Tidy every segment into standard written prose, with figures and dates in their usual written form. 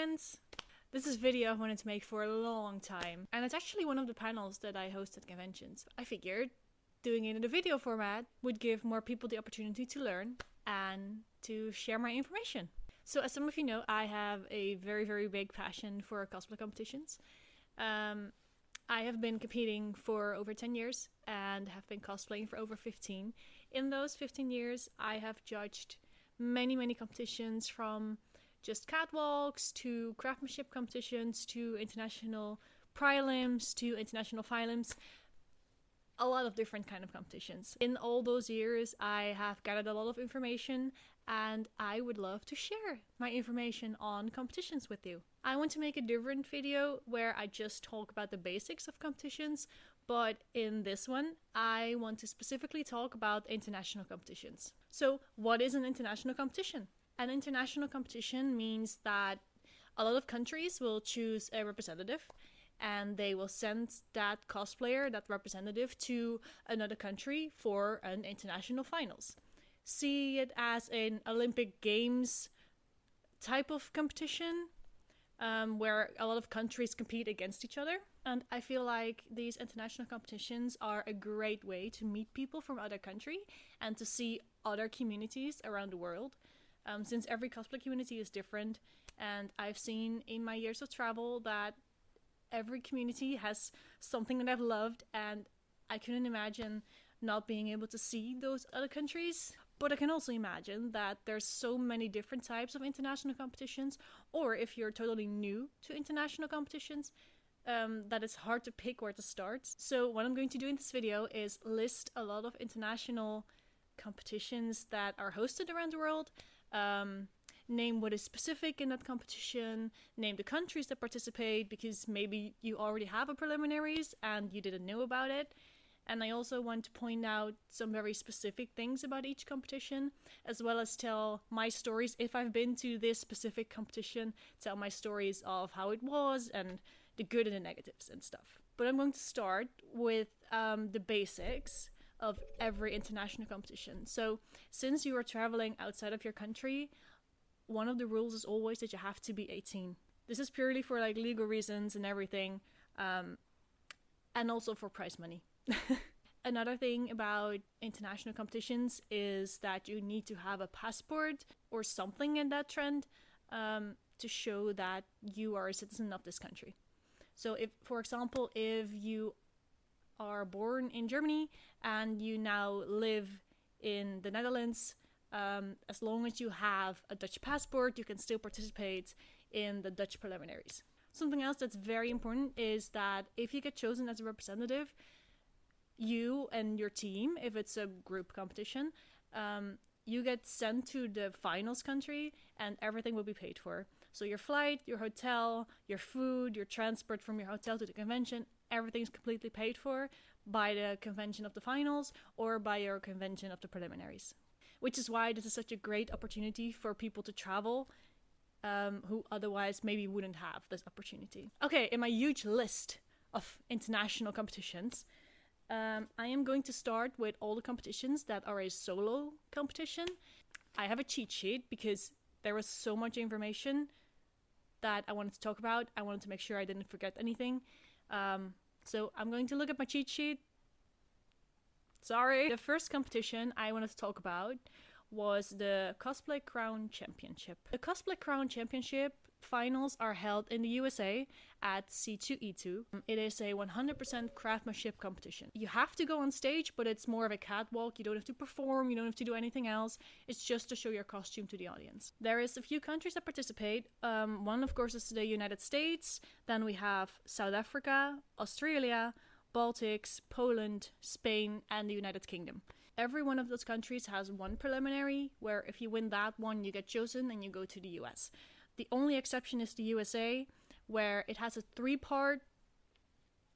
friends! This is a video I've wanted to make for a long time, and it's actually one of the panels that I host at conventions. I figured doing it in a video format would give more people the opportunity to learn and to share my information. So as some of you know, I have a very big passion for cosplay competitions. I have been competing for over 10 years and have been cosplaying for over 15. In those 15 years, I have judged many competitions, from just catwalks to craftsmanship competitions to international prelims to international finals. A lot of different kind of competitions. In all those years, I have gathered a lot of information, and I would love to share my information on competitions with you. I want to make a different video where I just talk about the basics of competitions, but in this one, I want to specifically talk about international competitions. So, what is an international competition? An international competition means that a lot of countries will choose a representative, and they will send that cosplayer, that representative, to another country for an international finals. See it as an Olympic Games type of competition, where a lot of countries compete against each other. And I feel like these international competitions are a great way to meet people from other countries and to see other communities around the world. Since every cosplay community is different, and I've seen in my years of travel that every community has something that I've loved, and I couldn't imagine not being able to see those other countries. But I can also imagine that there's so many different types of international competitions, or if you're totally new to international competitions, that it's hard to pick where to start. So what I'm going to do in this video is list a lot of international competitions that are hosted around the world, name what is specific in that competition, name the countries that participate, because maybe you already have a preliminaries and you didn't know about it. And I also want to point out some very specific things about each competition, as well as tell my stories if I've been to this specific competition, tell my stories of how it was and the good and the negatives and stuff. But I'm going to start with the basics of every international competition. So since you are traveling outside of your country, one of the rules is always that you have to be 18. This is purely for like legal reasons and everything, and also for prize money. Another thing about international competitions is that you need to have a passport or something in that trend to show that you are a citizen of this country. So if, for example, if you are born in Germany and you now live in the Netherlands, as long as you have a Dutch passport, you can still participate in the Dutch preliminaries. Something else that's very important is that if you get chosen as a representative, you and your team, if it's a group competition, you get sent to the finals country and everything will be paid for. So your flight, your hotel, your food, your transport from your hotel to the convention, everything's completely paid for by the convention of the finals or by your convention of the preliminaries. Which is why this is such a great opportunity for people to travel who otherwise maybe wouldn't have this opportunity. Okay, in my huge list of international competitions, I am going to start with all the competitions that are a solo competition. I have a cheat sheet because there was so much information that I wanted to talk about. I wanted to make sure I didn't forget anything. So I'm going to look at my cheat sheet. Sorry. The first competition I wanted to talk about was the Cosplay Crown Championship. The Cosplay Crown Championship finals are held in the USA at C2E2. It is a 100% craftsmanship competition. You have to go on stage, but it's more of a catwalk. You don't have to perform, you don't have to do anything else. It's just to show your costume to the audience. There is a few countries that participate. One, of course, is the United States. Then we have South Africa, Australia, Baltics, Poland, Spain, and the United Kingdom. Every one of those countries has one preliminary, where if you win that one, you get chosen and you go to the US. The only exception is the USA, where it has a 3-part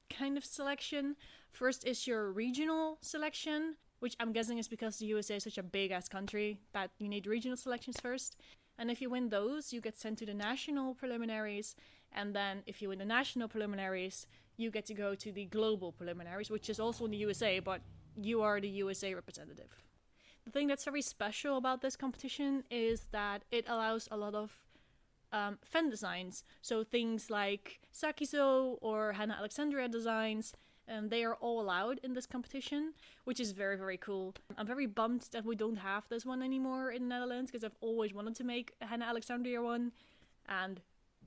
kind of selection. First is your regional selection, which I'm guessing is because the USA is such a big-ass country that you need regional selections first. And if you win those, you get sent to the national preliminaries. And then if you win the national preliminaries, you get to go to the global preliminaries, which is also in the USA, but you are the USA representative. The thing that's very special about this competition is that it allows a lot of fan designs. So things like Sakiso or Hannah Alexandria designs, they are all allowed in this competition, which is very, very cool. I'm very bummed that we don't have this one anymore in the Netherlands, because I've always wanted to make a Hannah Alexandria one, and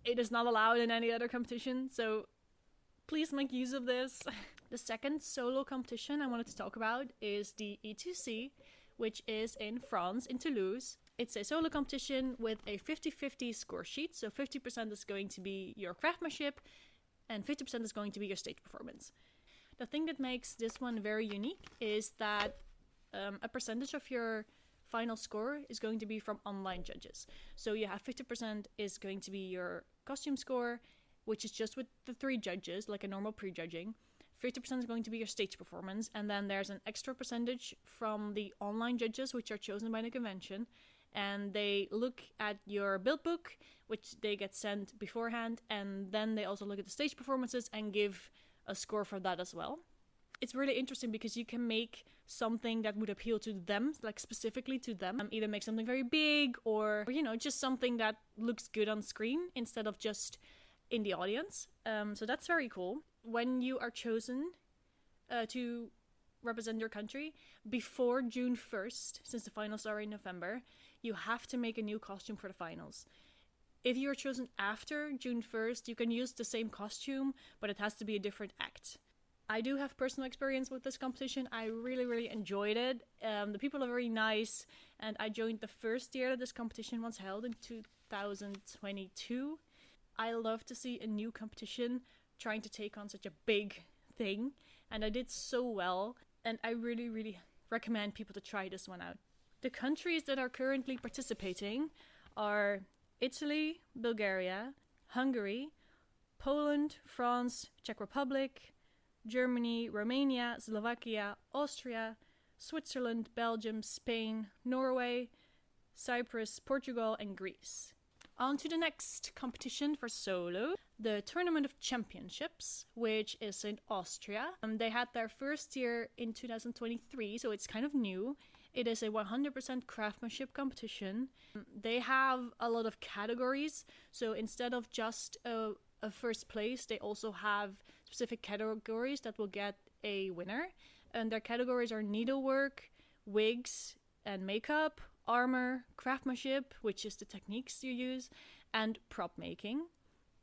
it is not allowed in any other competition, so please make use of this. The second solo competition I wanted to talk about is the E2C, which is in France, in Toulouse. It's a solo competition with a 50-50 score sheet, so 50% is going to be your craftsmanship, and 50% is going to be your stage performance. The thing that makes this one very unique is that a percentage of your final score is going to be from online judges. So you have 50% is going to be your costume score, which is just with the 3 judges, like a normal pre-judging. 50% is going to be your stage performance, and then there's an extra percentage from the online judges, which are chosen by the convention, and they look at your build book, which they get sent beforehand, and then they also look at the stage performances and give a score for that as well. It's really interesting because you can make something that would appeal to them, like specifically to them. Either make something very big or, you know, just something that looks good on screen instead of just in the audience. So that's very cool. When you are chosen to represent your country before June 1st, since the finals are in November, you have to make a new costume for the finals. If you are chosen after June 1st, you can use the same costume, but it has to be a different act. I do have personal experience with this competition. I really, really enjoyed it. The people are very nice, and I joined the first year that this competition was held in 2022. I love to see a new competition trying to take on such a big thing, and I did so well, and I really, really recommend people to try this one out. The countries that are currently participating are Italy, Bulgaria, Hungary, Poland, France, Czech Republic, Germany, Romania, Slovakia, Austria, Switzerland, Belgium, Spain, Norway, Cyprus, Portugal, and Greece. On to the next competition for solo, the Tournament of Championships, which is in Austria. They had their first year in 2023, so it's kind of new. It is a 100% craftsmanship competition. They have a lot of categories, so instead of just a first place, they also have specific categories that will get a winner. And their categories are needlework, wigs and makeup, armor, craftsmanship, which is the techniques you use, and prop making.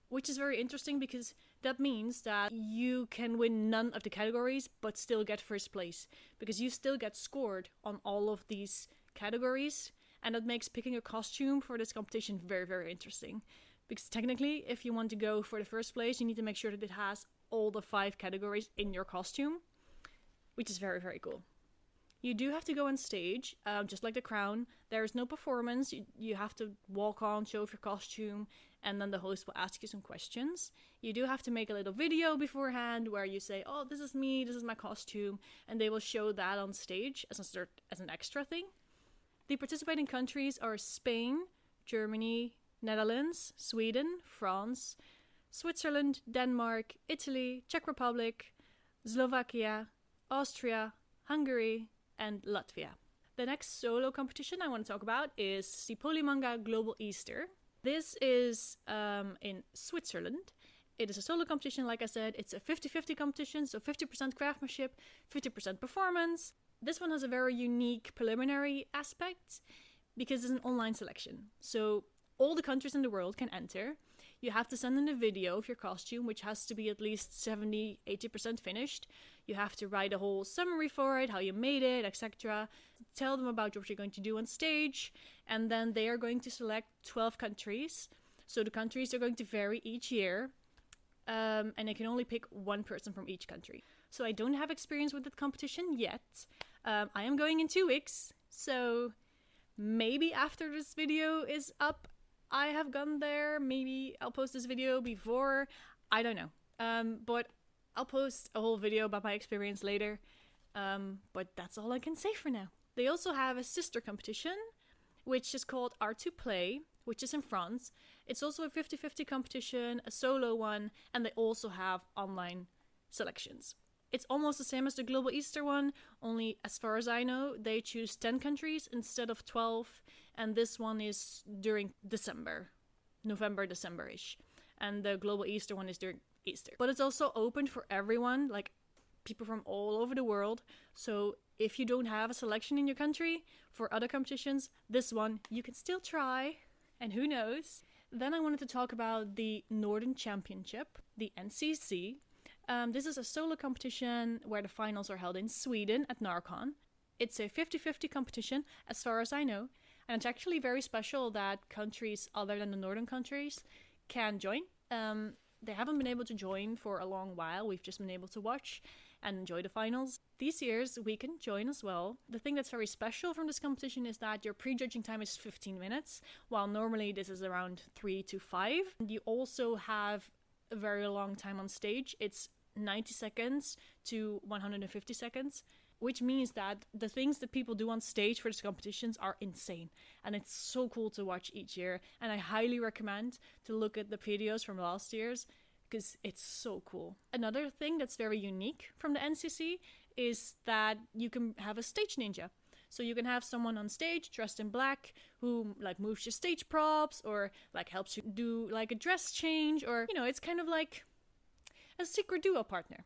Which is very interesting because that means that you can win none of the categories but still get first place, because you still get scored on all of these categories, and that makes picking a costume for this competition very, very interesting. Because technically, if you want to go for the first place, you need to make sure that it has all the 5 categories in your costume, which is very, very cool. You do have to go on stage, just like the crown. There is no performance. You have to walk on, show off your costume, and then the host will ask you some questions. You do have to make a little video beforehand where you say, oh, this is me, this is my costume, and they will show that on stage as an extra thing. The participating countries are Spain, Germany, Netherlands, Sweden, France, Switzerland, Denmark, Italy, Czech Republic, Slovakia, Austria, Hungary, and Latvia. The next solo competition I want to talk about is the Polymanga Global Easter. This is in Switzerland. It is a solo competition, like I said. It's a 50-50 competition, so 50% craftsmanship, 50% performance. This one has a very unique preliminary aspect because it's an online selection. So all the countries in the world can enter. You have to send in a video of your costume, which has to be at least 70-80% finished. You have to write a whole summary for it, how you made it, etc. Tell them about what you're going to do on stage, and then they are going to select 12 countries. So the countries are going to vary each year, and they can only pick one person from each country. So I don't have experience with the competition yet. I am going in 2 weeks, so maybe after this video is up, I have gone there. Maybe I'll post this video before. I don't know. But I'll post a whole video about my experience later. But that's all I can say for now. They also have a sister competition, which is called Art2Play, which is in France. It's also a 50-50 competition, a solo one, and they also have online selections. It's almost the same as the Global Easter one, only as far as I know, they choose 10 countries instead of 12, and this one is during December. November, December-ish. And the Global Easter one is during Easter. But it's also open for everyone, like people from all over the world. So if you don't have a selection in your country for other competitions, this one you can still try. And who knows? Then I wanted to talk about the Nordic Championship, the NCC. This is a solo competition where the finals are held in Sweden at Narcon. It's a 50-50 competition, as far as I know. And it's actually very special that countries other than the northern countries can join. They haven't been able to join for a long while. We've just been able to watch and enjoy the finals. These years, we can join as well. The thing that's very special from this competition is that your pre-judging time is 15 minutes, while normally this is around 3 to 5. And you also have a very long time on stage. It's 90 seconds to 150 seconds, which means that the things that people do on stage for these competitions are insane. And it's so cool to watch each year. And I highly recommend to look at the videos from last year's, because it's so cool. Another thing that's very unique from the NCC is that you can have a stage ninja. So you can have someone on stage dressed in black who like moves your stage props or like helps you do like a dress change, or, you know, it's kind of like a secret duo partner.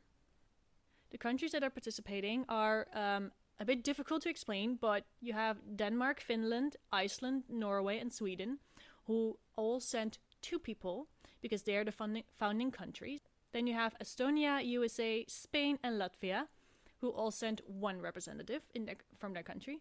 The countries that are participating are a bit difficult to explain, but you have Denmark, Finland, Iceland, Norway, and Sweden, who all sent 2 people because they are the founding countries. Then you have Estonia, USA, Spain, and Latvia, who all sent 1 representative from their country.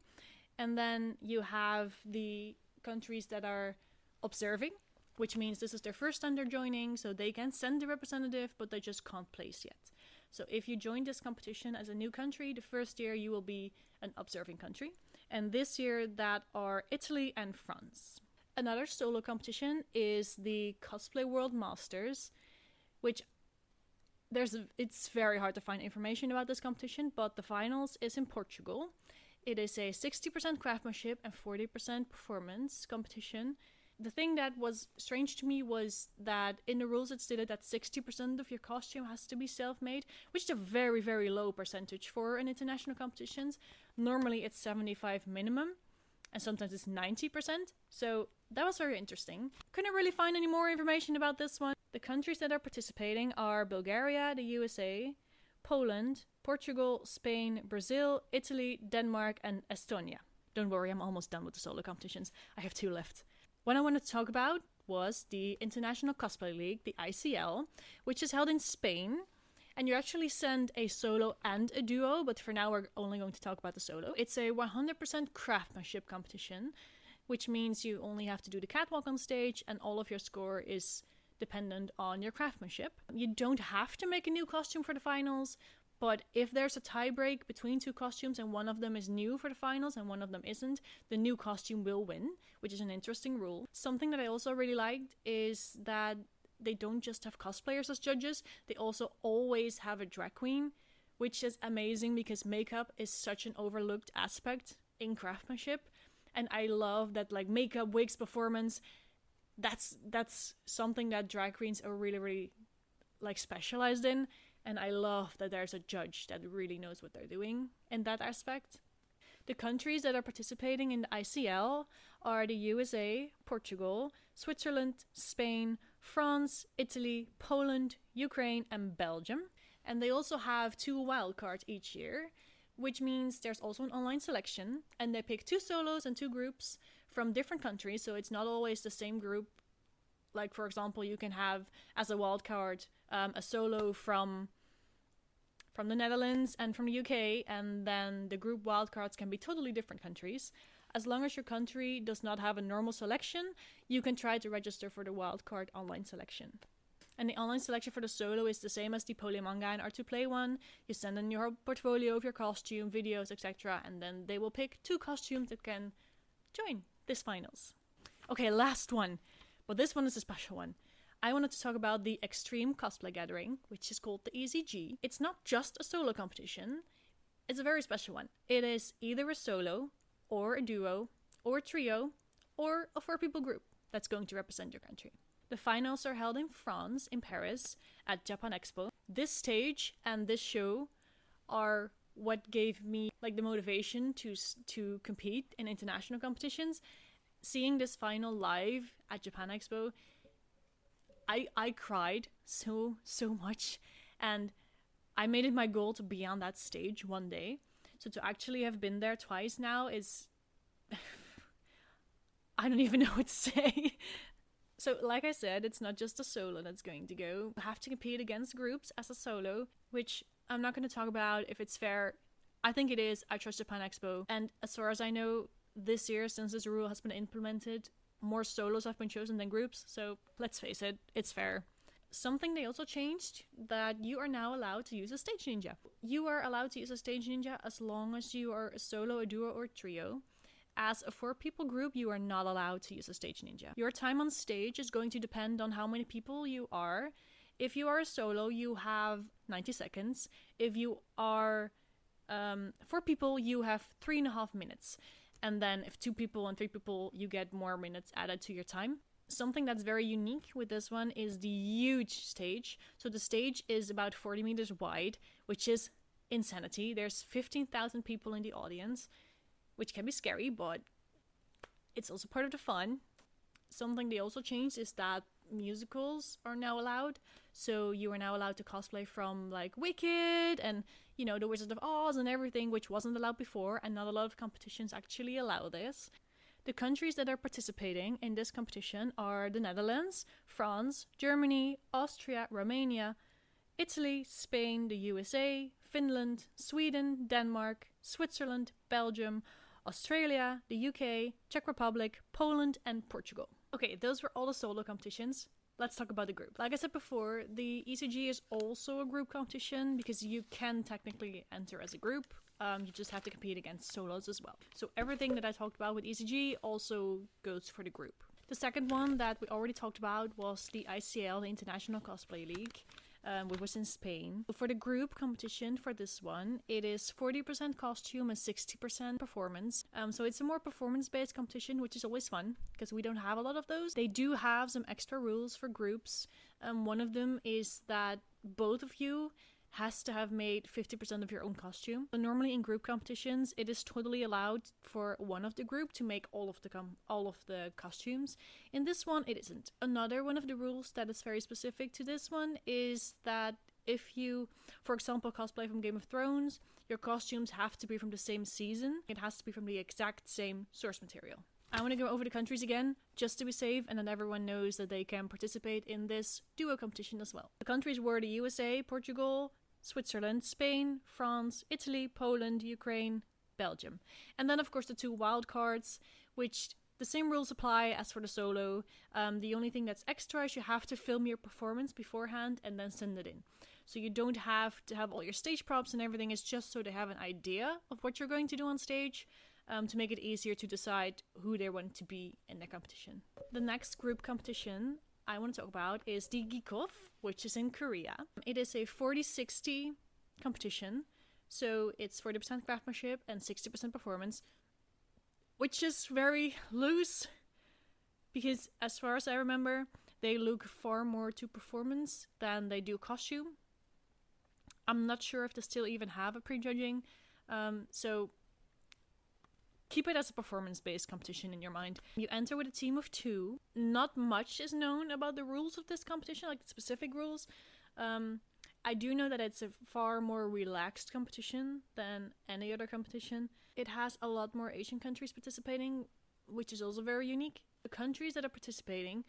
And then you have the countries that are observing, which means this is their first time they're joining, so they can send a representative, but they just can't place yet. So if you join this competition as a new country, the first year you will be an observing country. And this year that are Italy and France. Another solo competition is the Cosplay World Masters, which it's very hard to find information about this competition, but the finals is in Portugal. It is a 60% craftsmanship and 40% performance competition. The thing that was strange to me was that in the rules it stated that 60% of your costume has to be self-made, which is a very, very low percentage for an international competitions. Normally it's 75 minimum, and sometimes it's 90%. So that was very interesting. Couldn't really find any more information about this one. The countries that are participating are Bulgaria, the USA, Poland, Portugal, Spain, Brazil, Italy, Denmark, and Estonia. Don't worry, I'm almost done with the solo competitions. I have 2 left. One I wanted to talk about was the International Cosplay League, the ICL, which is held in Spain. And you actually send a solo and a duo, but for now we're only going to talk about the solo. It's a 100% craftsmanship competition, which means you only have to do the catwalk on stage and all of your score is dependent on your craftsmanship. You don't have to make a new costume for the finals, but if there's a tie break between 2 costumes and one of them is new for the finals and one of them isn't, the new costume will win, which is an interesting rule. Something that I also really liked is that they don't just have cosplayers as judges, they also always have a drag queen, which is amazing because makeup is such an overlooked aspect in craftsmanship. And I love that, like, makeup, wigs, performance, that's something that drag queens are really, really like specialized in. And I love that there's a judge that really knows what they're doing in that aspect. The countries that are participating in the ICL are the USA, Portugal, Switzerland, Spain, France, Italy, Poland, Ukraine, and Belgium. And they also have 2 wildcards each year, which means there's also an online selection. And they pick 2 solos and 2 groups from different countries, so it's not always the same group. Like, for example, you can have as a wildcard a solo from the Netherlands and from the UK, and then the group wildcards can be totally different countries. As long as your country does not have a normal selection, you can try to register for the wildcard online selection. And the online selection for the solo is the same as the Polymanga and R2Play one. You send in your portfolio of your costume, videos, etc. And then they will pick 2 costumes that can join this finals. Okay, last one. But this one is a special one. I wanted to talk about the Extreme Cosplay Gathering, which is called the ECG. It's not just a solo competition. It's a very special one. It is either a solo, or a duo, or a trio, or a 4-people group that's going to represent your country. The finals are held in France, in Paris, at Japan Expo. This stage and this show are what gave me like the motivation to compete in international competitions. Seeing this final live at Japan Expo I cried so much, and I made it my goal to be on that stage one day. So to actually have been there twice now is I don't even know what to say. So like I said, it's not just a solo that's going to go. You have to compete against groups as a solo, which I'm not going to talk about if it's fair. I think it is. I trust Japan Expo. And as far as I know, this year, since this rule has been implemented, more solos have been chosen than groups. So let's face it, it's fair. Something they also changed, that you are now allowed to use a stage ninja. You are allowed to use a stage ninja as long as you are a solo, a duo, or a trio. As a 4-people group, you are not allowed to use a stage ninja. Your time on stage is going to depend on how many people you are. If you are a solo, you have 90 seconds. If you are 4 people, you have 3.5 minutes. And then if 2 people and 3 people, you get more minutes added to your time. Something that's very unique with this one is the huge stage. So the stage is about 40 meters wide, which is insanity. There's 15,000 people in the audience, which can be scary, but it's also part of the fun. Something they also changed is that musicals are now allowed. So you are now allowed to cosplay from like Wicked and, you know, The Wizard of Oz and everything, which wasn't allowed before, and not a lot of competitions actually allow this. The countries that are participating in this competition are the Netherlands, France, Germany, Austria, Romania, Italy, Spain, the USA, Finland, Sweden, Denmark, Switzerland, Belgium, Australia, the UK, Czech Republic, Poland, and Portugal. Okay, those were all the solo competitions. Let's talk about the group. Like I said before, the ECG is also a group competition because you can technically enter as a group. You just have to compete against solos as well. So everything that I talked about with ECG also goes for the group. The second one that we already talked about was the ICL, the International Cosplay League, which was in Spain. For the group competition for this one, it is 40% costume and 60% performance. So it's a more performance-based competition, which is always fun because we don't have a lot of those. They do have some extra rules for groups. One of them is that both of you has to have made 50% of your own costume. But normally in group competitions, it is totally allowed for one of the group to make all of the costumes. In this one, it isn't. Another one of the rules that is very specific to this one is that if you, for example, cosplay from Game of Thrones, your costumes have to be from the same season. It has to be from the exact same source material. I want to go over the countries again, just to be safe, and then everyone knows that they can participate in this duo competition as well. The countries were the USA, Portugal, Switzerland, Spain, France, Italy, Poland, Ukraine, Belgium. And then, of course, the 2 wild cards, which the same rules apply as for the solo. The only thing that's extra is you have to film your performance beforehand and then send it in. So you don't have to have all your stage props and everything. It's just so they have an idea of what you're going to do on stage. To make it easier to decide who they want to be in the competition. The next group competition I want to talk about is the Gicof, which is in Korea. It is a 40-60 competition, so it's 40% craftsmanship and 60% performance, which is very loose, because as far as I remember, they look far more to performance than they do costume. I'm not sure if they still even have a prejudging, so keep it as a performance-based competition in your mind. You enter with a team of 2. Not much is known about the rules of this competition, like the specific rules. I do know that it's a far more relaxed competition than any other competition. It has a lot more Asian countries participating, which is also very unique. The countries that are participating,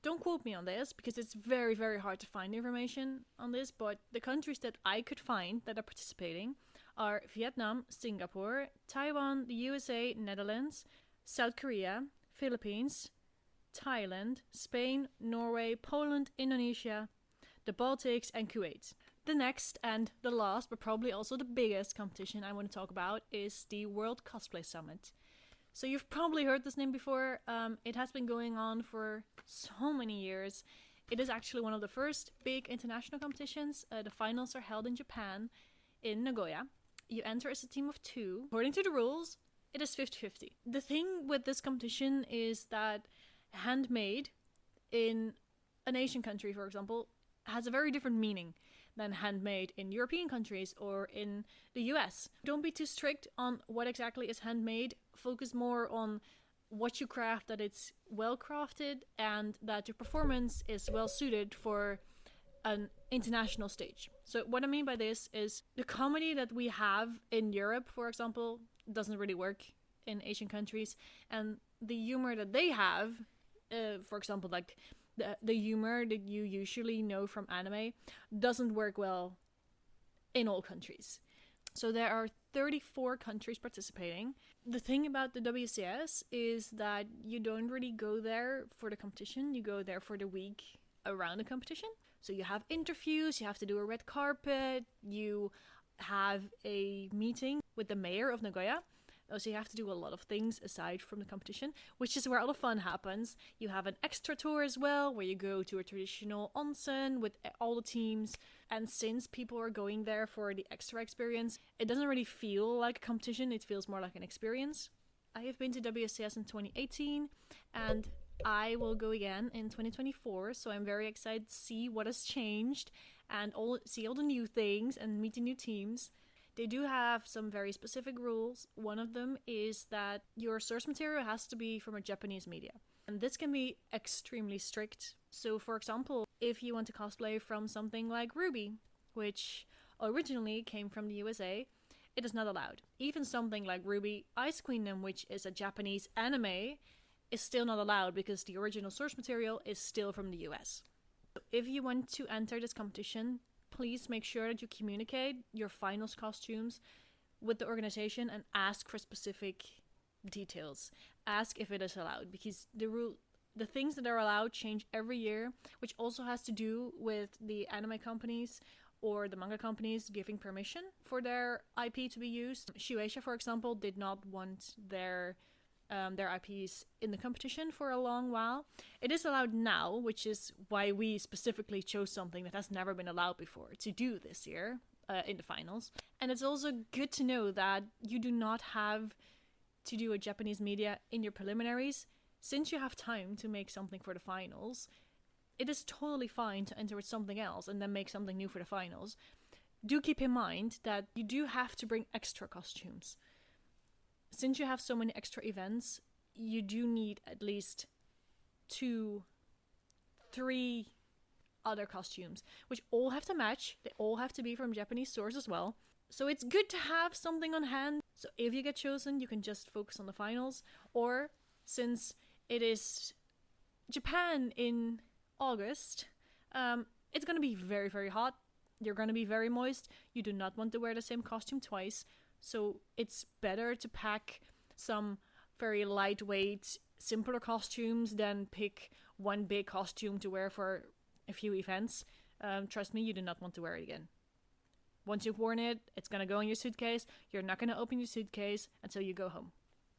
don't quote me on this, because it's very, very hard to find information on this, but the countries that I could find that are participating are Vietnam, Singapore, Taiwan, the USA, Netherlands, South Korea, Philippines, Thailand, Spain, Norway, Poland, Indonesia, the Baltics, and Kuwait. The next and the last, but probably also the biggest competition I want to talk about is the World Cosplay Summit. So you've probably heard this name before. It has been going on for so many years. It is actually one of the first big international competitions. The finals are held in Japan, in Nagoya. You enter as a team of 2. According to the rules, it is 50-50. The thing with this competition is that handmade in an Asian country, for example, has a very different meaning than handmade in European countries or in the US. Don't be too strict on what exactly is handmade. Focus more on what you craft, that it's well crafted and that your performance is well suited for an international stage. So what I mean by this is the comedy that we have in Europe, for example, doesn't really work in Asian countries, and the humor that they have, for example, like the humor that you usually know from anime, doesn't work well in all countries. So there are 34 countries participating. The thing about the WCS is that you don't really go there for the competition, you go there for the week around the competition. So you have interviews, you have to do a red carpet, you have a meeting with the mayor of Nagoya. So you have to do a lot of things aside from the competition, which is where all the fun happens. You have an extra tour as well, where you go to a traditional onsen with all the teams. And since people are going there for the extra experience, it doesn't really feel like a competition, it feels more like an experience. I have been to WCS in 2018, and I will go again in 2024, so I'm very excited to see what has changed and see all the new things and meet the new teams. They do have some very specific rules. One of them is that your source material has to be from a Japanese media. And this can be extremely strict. So for example, if you want to cosplay from something like Ruby, which originally came from the USA, it is not allowed. Even something like Ruby Ice Queendom, which is a Japanese anime, is still not allowed because the original source material is still from the US. So if you want to enter this competition, please make sure that you communicate your finals costumes with the organization and ask for specific details. Ask if it is allowed, because the things that are allowed change every year, which also has to do with the anime companies or the manga companies giving permission for their IP to be used. Shueisha, for example, did not want their IPs in the competition for a long while. It is allowed now, which is why we specifically chose something that has never been allowed before to do this year in the finals. And it's also good to know that you do not have to do a Japanese media in your preliminaries. Since you have time to make something for the finals, it is totally fine to enter with something else and then make something new for the finals. Do keep in mind that you do have to bring extra costumes. Since you have so many extra events, you do need at least 2-3 other costumes, which all have to match. They all have to be from Japanese source as well. So it's good to have something on hand. So if you get chosen, you can just focus on the finals. Or since it is Japan in August, it's going to be very, very hot. You're going to be very moist. You do not want to wear the same costume twice. So it's better to pack some very lightweight, simpler costumes than pick one big costume to wear for a few events. Trust me, you do not want to wear it again. Once you've worn it, it's going to go in your suitcase. You're not going to open your suitcase until you go home.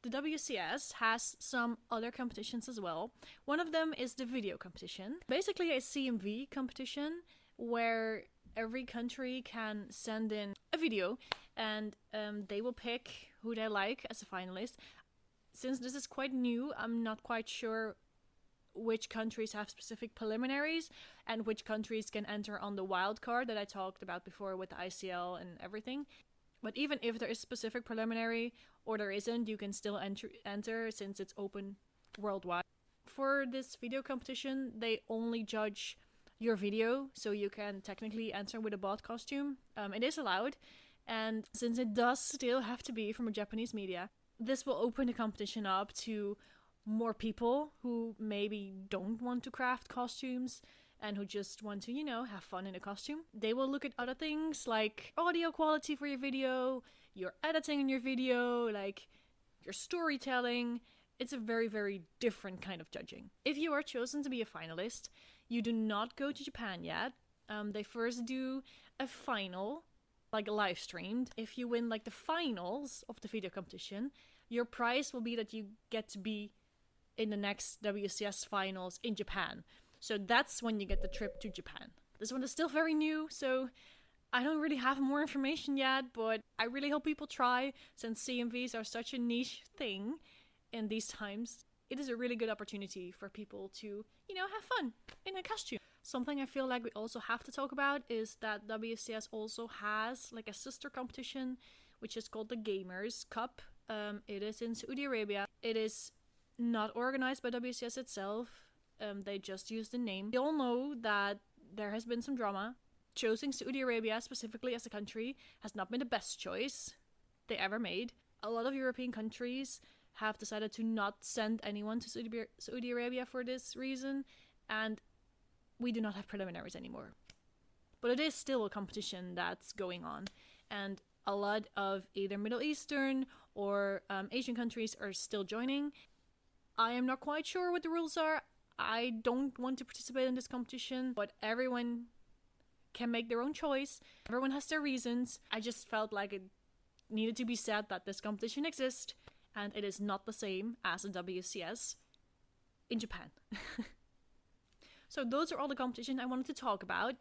The WCS has some other competitions as well. One of them is the video competition. Basically a CMV competition where every country can send in a video and they will pick who they like as a finalist. Since this is quite new, I'm not quite sure which countries have specific preliminaries and which countries can enter on the wild card that I talked about before with the ICL and everything. But even if there is specific preliminary or there isn't, you can still enter since it's open worldwide. For this video competition, they only judge your video, so you can technically enter with a bot costume. It is allowed, and since it does still have to be from a Japanese media, this will open the competition up to more people who maybe don't want to craft costumes and who just want to, have fun in a costume. They will look at other things like audio quality for your video, your editing in your video, like your storytelling. It's a very, very different kind of judging. If you are chosen to be a finalist, you do not go to Japan yet. They first do a final, like live streamed. If you win like the finals of the video competition, your prize will be that you get to be in the next WCS finals in Japan. So that's when you get the trip to Japan. This one is still very new, so I don't really have more information yet, but I really hope people try, since CMVs are such a niche thing in these times. It is a really good opportunity for people to, have fun in a costume. Something I feel like we also have to talk about is that WCS also has like a sister competition, which is called the Gamers Cup. It is in Saudi Arabia. It is not organized by WCS itself. They just use the name. We all know that there has been some drama. Choosing Saudi Arabia specifically as a country has not been the best choice they ever made. A lot of European countries have decided to not send anyone to Saudi Arabia for this reason, and we do not have preliminaries anymore. But it is still a competition that's going on, and a lot of either Middle Eastern or Asian countries are still joining. I am not quite sure what the rules are. I don't want to participate in this competition, but everyone can make their own choice. Everyone has their reasons. I just felt like it needed to be said that this competition exists, and it is not the same as a WCS in Japan. So those are all the competitions I wanted to talk about.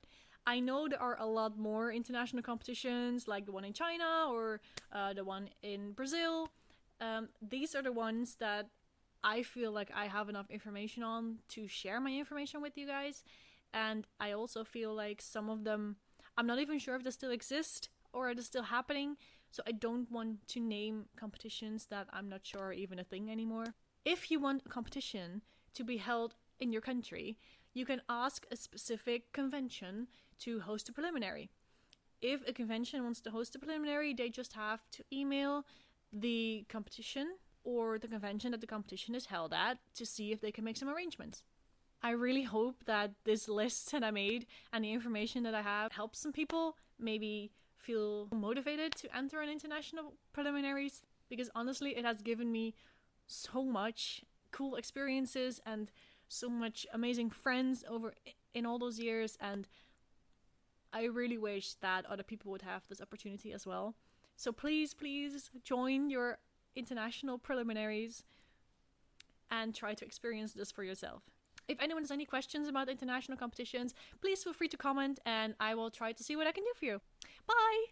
I know there are a lot more international competitions, like the one in China or the one in Brazil. These are the ones that I feel like I have enough information on to share my information with you guys. And I also feel like some of them, I'm not even sure if they still exist or are they still happening. So I don't want to name competitions that I'm not sure are even a thing anymore. If you want a competition to be held in your country, you can ask a specific convention to host a preliminary. If a convention wants to host a preliminary, they just have to email the competition or the convention that the competition is held at to see if they can make some arrangements. I really hope that this list that I made and the information that I have helps some people maybe feel motivated to enter an international preliminaries, because honestly it has given me so much cool experiences and so much amazing friends over in all those years, and I really wish that other people would have this opportunity as well. So please join your international preliminaries and try to experience this for yourself. If anyone has any questions about international competitions, please feel free to comment and I will try to see what I can do for you. Bye!